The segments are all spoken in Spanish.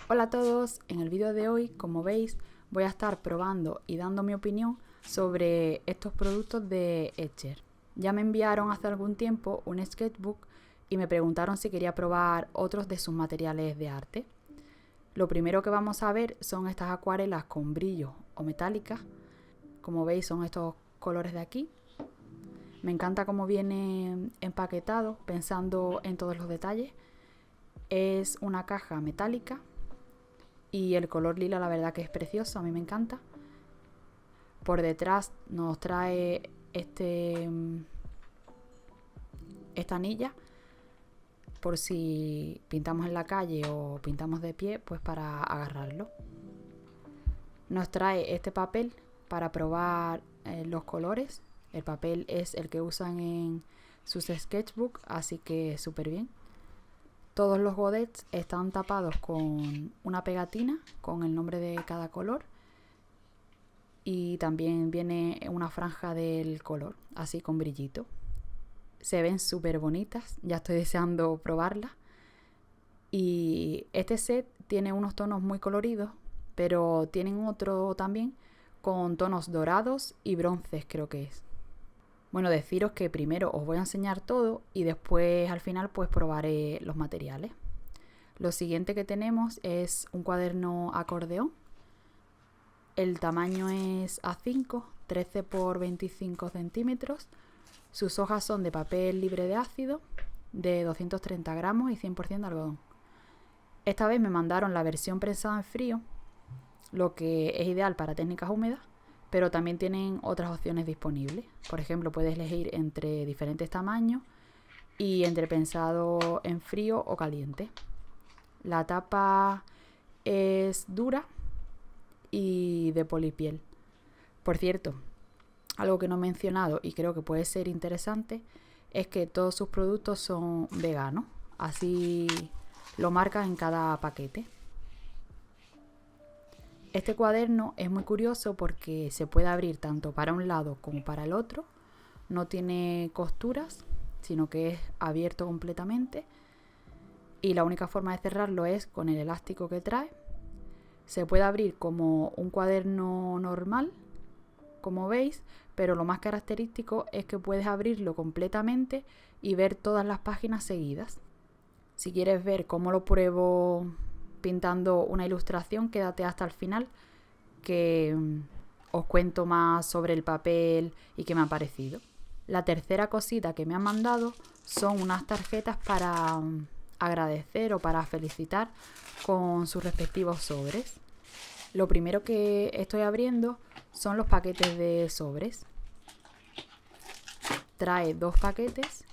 Hola a todos, en el vídeo de hoy, como veis, voy a estar probando y dando mi opinión sobre estos productos de Etcher. Ya me enviaron hace algún tiempo un sketchbook y me preguntaron si quería probar otros de sus materiales de arte. Lo primero que vamos a ver son estas acuarelas con brillo o metálicas. Como veis son estos colores de aquí. Me encanta cómo viene empaquetado, pensando en todos los detalles. Es una caja metálica y el color lila la verdad que es precioso, a mí me encanta. Por detrás nos trae esta anilla por si pintamos en la calle o pintamos de pie, pues para agarrarlo. Nos trae este papel para probar los colores. El papel es el que usan en sus sketchbooks, así que súper bien. Todos los godets están tapados con una pegatina con el nombre de cada color y también viene una franja del color, así con brillito. Se ven súper bonitas, ya estoy deseando probarlas. Y este set tiene unos tonos muy coloridos, pero tienen otro también con tonos dorados y bronces, creo que es. Bueno, deciros que primero os voy a enseñar todo y después al final pues probaré los materiales. Lo siguiente que tenemos es un cuaderno acordeón. El tamaño es A5, 13 por 25 centímetros. Sus hojas son de papel libre de ácido, de 230 gramos y 100% de algodón. Esta vez me mandaron la versión prensada en frío, lo que es ideal para técnicas húmedas, pero también tienen otras opciones disponibles. Por ejemplo, puedes elegir entre diferentes tamaños y entre prensado en frío o caliente. La tapa es dura y de polipiel. Por cierto, algo que no he mencionado y creo que puede ser interesante es que todos sus productos son veganos, así lo marcan en cada paquete. Este cuaderno es muy curioso porque se puede abrir tanto para un lado como para el otro. No tiene costuras, sino que es abierto completamente. Y la única forma de cerrarlo es con el elástico que trae. Se puede abrir como un cuaderno normal, como veis, pero lo más característico es que puedes abrirlo completamente y ver todas las páginas seguidas. Si quieres ver cómo lo pruebo pintando una ilustración, quédate hasta el final, que os cuento más sobre el papel y qué me ha parecido. La tercera cosita que me han mandado son unas tarjetas para agradecer o para felicitar con sus respectivos sobres. Lo primero que estoy abriendo son los paquetes de sobres. Trae 2 paquetes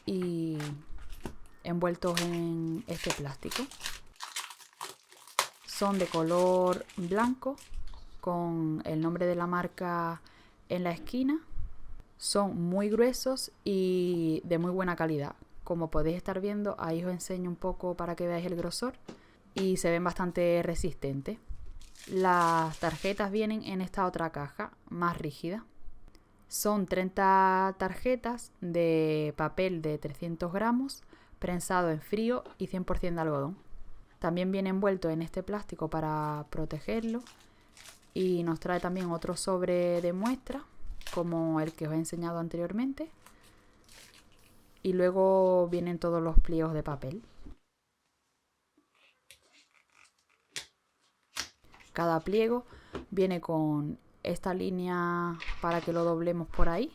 y envueltos en este plástico. Son de color blanco con el nombre de la marca en la esquina. Son muy gruesos y de muy buena calidad. Como podéis estar viendo, ahí os enseño un poco para que veáis el grosor y se ven bastante resistentes. Las tarjetas vienen en esta otra caja más rígida. Son 30 tarjetas de papel de 300 gramos, prensado en frío y 100% de algodón. También viene envuelto en este plástico para protegerlo y nos trae también otro sobre de muestra, como el que os he enseñado anteriormente. Y luego vienen todos los pliegos de papel. Cada pliego viene con esta línea para que lo doblemos por ahí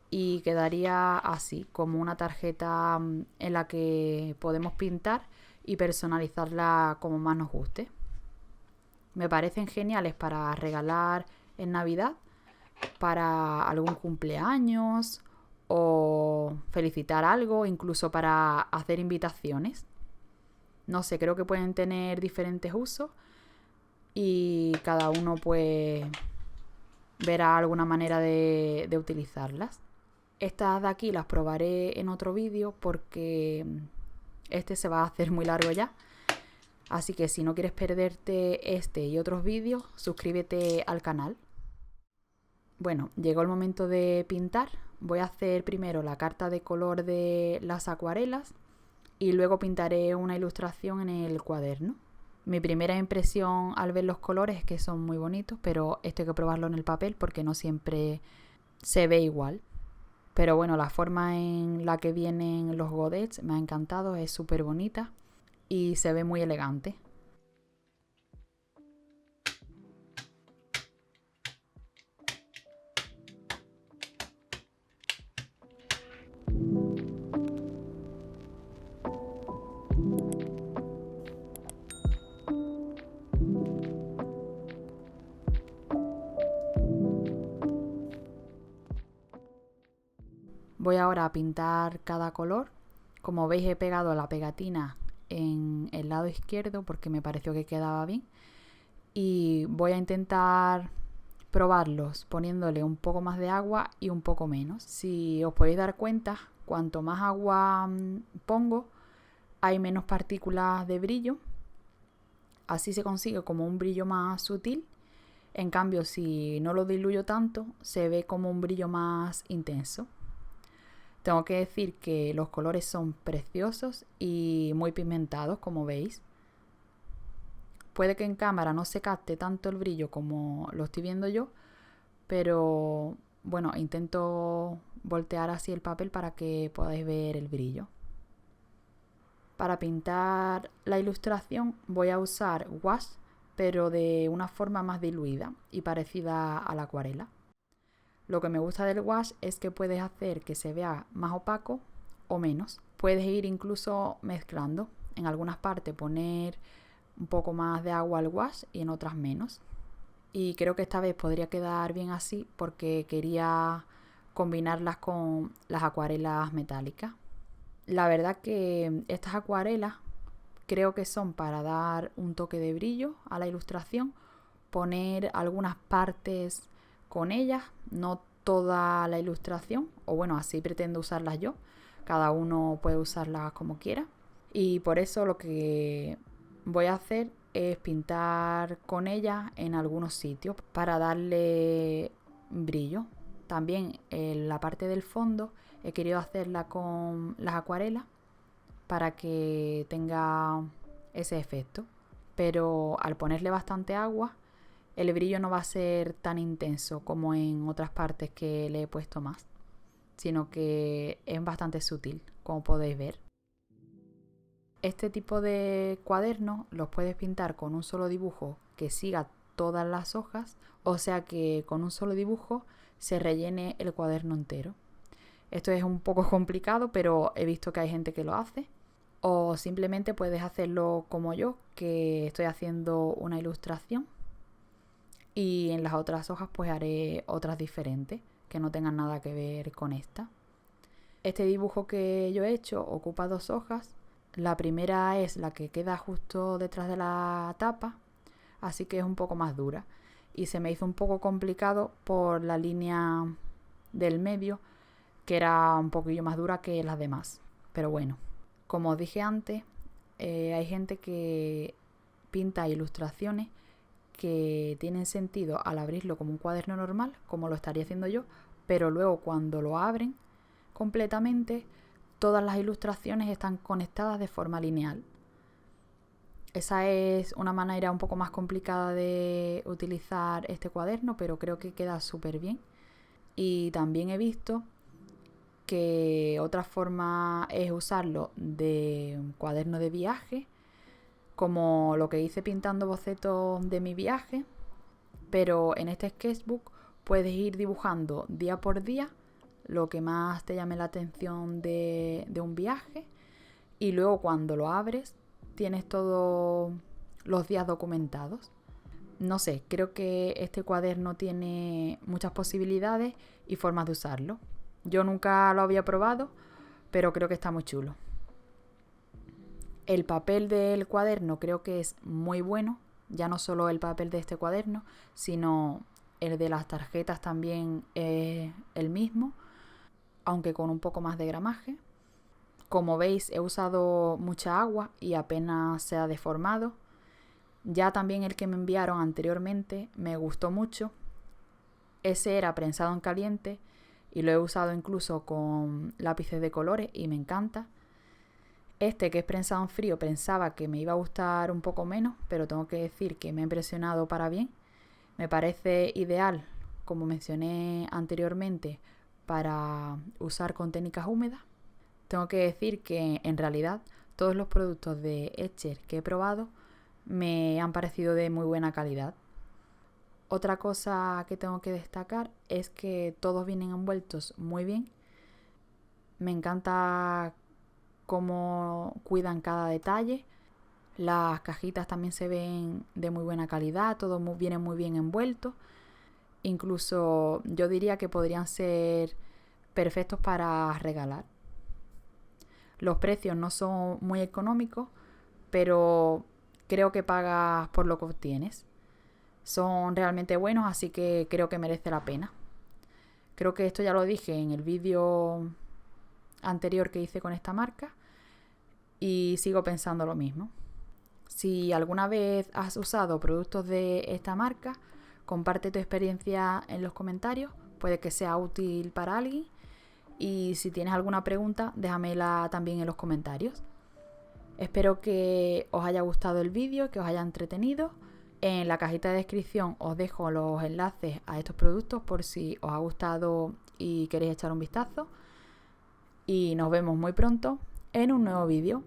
y quedaría así, como una tarjeta en la que podemos pintar y personalizarla como más nos guste. Me parecen geniales para regalar en Navidad, para algún cumpleaños o felicitar algo, incluso para hacer invitaciones. No sé, creo que pueden tener diferentes usos y cada uno pues verá alguna manera de utilizarlas. Estas de aquí las probaré en otro vídeo porque este se va a hacer muy largo ya. Así que si no quieres perderte este y otros vídeos, suscríbete al canal. Bueno, llegó el momento de pintar. Voy a hacer primero la carta de color de las acuarelas y luego pintaré una ilustración en el cuaderno. Mi primera impresión al ver los colores es que son muy bonitos, pero esto hay que probarlo en el papel porque no siempre se ve igual. Pero bueno, la forma en la que vienen los godets me ha encantado, es súper bonita y se ve muy elegante. Voy ahora a pintar cada color. Como veis, he pegado la pegatina en el lado izquierdo porque me pareció que quedaba bien. Y voy a intentar probarlos poniéndole un poco más de agua y un poco menos. Si os podéis dar cuenta, cuanto más agua pongo, hay menos partículas de brillo. Así se consigue como un brillo más sutil. En cambio, si no lo diluyo tanto, se ve como un brillo más intenso. Tengo que decir que los colores son preciosos y muy pigmentados, como veis. Puede que en cámara no se capte tanto el brillo como lo estoy viendo yo, pero bueno, intento voltear así el papel para que podáis ver el brillo. Para pintar la ilustración voy a usar wash, pero de una forma más diluida y parecida a la acuarela. Lo que me gusta del wash es que puedes hacer que se vea más opaco o menos. Puedes ir incluso mezclando. En algunas partes poner un poco más de agua al wash y en otras menos. Y creo que esta vez podría quedar bien así porque quería combinarlas con las acuarelas metálicas. La verdad que estas acuarelas creo que son para dar un toque de brillo a la ilustración, poner algunas partes con ellas, no toda la ilustración, o bueno, así pretendo usarlas yo. Cada uno puede usarlas como quiera. Y por eso lo que voy a hacer es pintar con ellas en algunos sitios para darle brillo. También en la parte del fondo he querido hacerla con las acuarelas para que tenga ese efecto. Pero al ponerle bastante agua, el brillo no va a ser tan intenso como en otras partes que le he puesto más, sino que es bastante sutil, como podéis ver. Este tipo de cuadernos los puedes pintar con un solo dibujo que siga todas las hojas, o sea que con un solo dibujo se rellene el cuaderno entero. Esto es un poco complicado, pero he visto que hay gente que lo hace. O simplemente puedes hacerlo como yo, que estoy haciendo una ilustración y en las otras hojas pues haré otras diferentes que no tengan nada que ver con esta. Este dibujo que yo he hecho ocupa 2 hojas. La primera es la que queda justo detrás de la tapa, así que es un poco más dura y se me hizo un poco complicado por la línea del medio, que era un poquillo más dura que las demás. Pero bueno, como os dije antes, hay gente que pinta ilustraciones que tienen sentido al abrirlo como un cuaderno normal, como lo estaría haciendo yo, pero luego cuando lo abren completamente, todas las ilustraciones están conectadas de forma lineal. Esa es una manera un poco más complicada de utilizar este cuaderno, pero creo que queda súper bien. Y también he visto que otra forma es usarlo de cuaderno de viaje, como lo que hice pintando bocetos de mi viaje, pero en este sketchbook puedes ir dibujando día por día lo que más te llame la atención de un viaje y luego cuando lo abres tienes todos los días documentados. No sé, creo que este cuaderno tiene muchas posibilidades y formas de usarlo. Yo nunca lo había probado, pero creo que está muy chulo. El papel del cuaderno creo que es muy bueno, ya no solo el papel de este cuaderno, sino el de las tarjetas también es el mismo, aunque con un poco más de gramaje. Como veis, he usado mucha agua y apenas se ha deformado. Ya también el que me enviaron anteriormente me gustó mucho. Ese era prensado en caliente y lo he usado incluso con lápices de colores y me encanta. Este, que es prensado en frío, pensaba que me iba a gustar un poco menos, pero tengo que decir que me ha impresionado para bien. Me parece ideal, como mencioné anteriormente, para usar con técnicas húmedas. Tengo que decir que en realidad todos los productos de Escher que he probado me han parecido de muy buena calidad. Otra cosa que tengo que destacar es que todos vienen envueltos muy bien. Me encanta cómo cuidan cada detalle. Las cajitas también se ven de muy buena calidad, todo viene muy bien envuelto. Incluso yo diría que podrían ser perfectos para regalar. Los precios no son muy económicos, pero creo que pagas por lo que obtienes. Son realmente buenos, así que creo que merece la pena. Creo que esto ya lo dije en el vídeo anterior que hice con esta marca y sigo pensando lo mismo. Si alguna vez has usado productos de esta marca, comparte tu experiencia en los comentarios, puede que sea útil para alguien. Y si tienes alguna pregunta, déjamela también en los comentarios. Espero que os haya gustado el vídeo, que os haya entretenido. En la cajita de descripción os dejo los enlaces a estos productos por si os ha gustado y queréis echar un vistazo. Y nos vemos muy pronto en un nuevo vídeo.